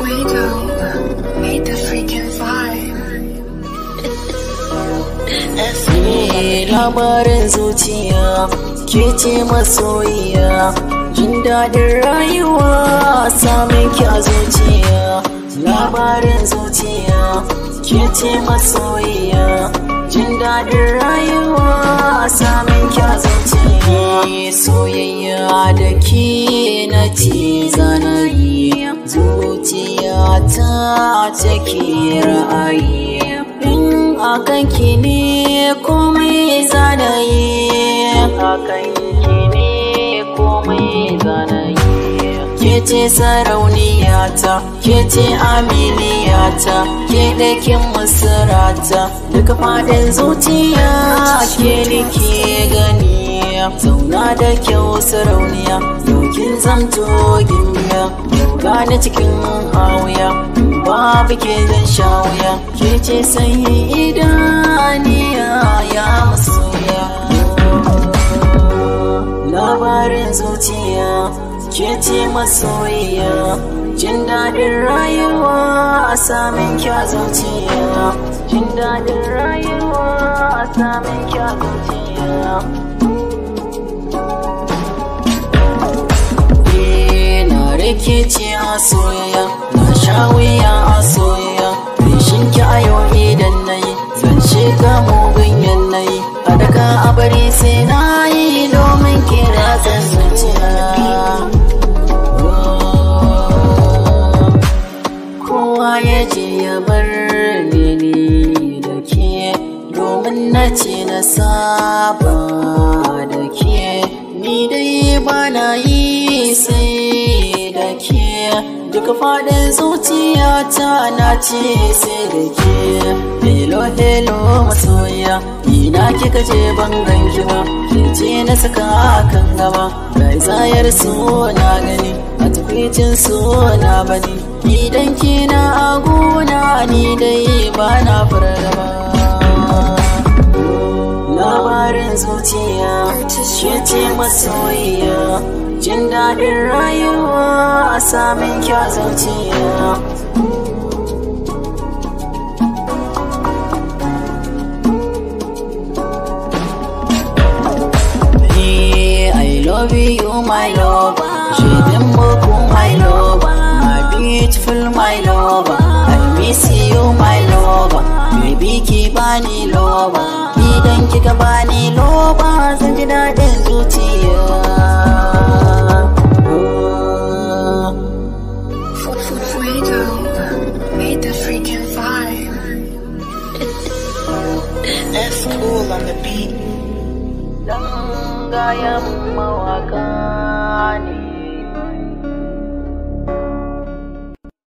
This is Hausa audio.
Fuego, made the freaking vibe. Labarin zuciya ke ce masoyiya, jin daɗin rayuwa samun ki a zuciya. Labarin zuciya ke ce masoyiya, jin daɗin rayuwa samun ki a zuciya. Soyayya da ke na ce zanari, zuciya ta take ra'ayi. In akan ki ne komai zanayi, akan ki ne komai zanayi. Ke ce sarauniyata, ke ce aminiyata, ke ɗakin masarata, duka faɗin zuciya ke nike gani. Zauna da kyau sarauniya, yau kin zamto gimbiya, yau gane cikin hawiya, babu ke zan sha wuya. Ke ce sanyi idaniya ya masoya. Labarin zuciya ke ce masoyiya, jin daɗin rayuwa a samun kya zuciya, jin daɗin rayuwa a samun kya zuciya. Ke ce a soyayya, na sha wuya a soyayya. Rishin ki a yau idan na yi, zan shiga mugun yanayi. A daga a bari sai na yi domin kira zan zuciya. Kowa ya je ya bar ni da ke, domin na ce na saba da ke. Ni dai ba na yi sai duka faɗin zuciyata na ce sai da ke. Hello hello masoya, ina kika je ban ganki ba, ke ce na saka kan gaba. Rai zayar so na gani, a tukwicin so na bani. Idan kina a gona ni dai ba na fargaba. Labarin zuciya ke ce masoyiya, jin daɗin rayuwa a samun kya zuciya. I love you my love, je t'aime beaucoup my love, my beautiful my love, I miss you my love, baby ki bani love, idan kika bani love zan ji daɗin zuciya. Fuego, made the freaking vibe. That's cool on the beat. Dan gaya mawaka.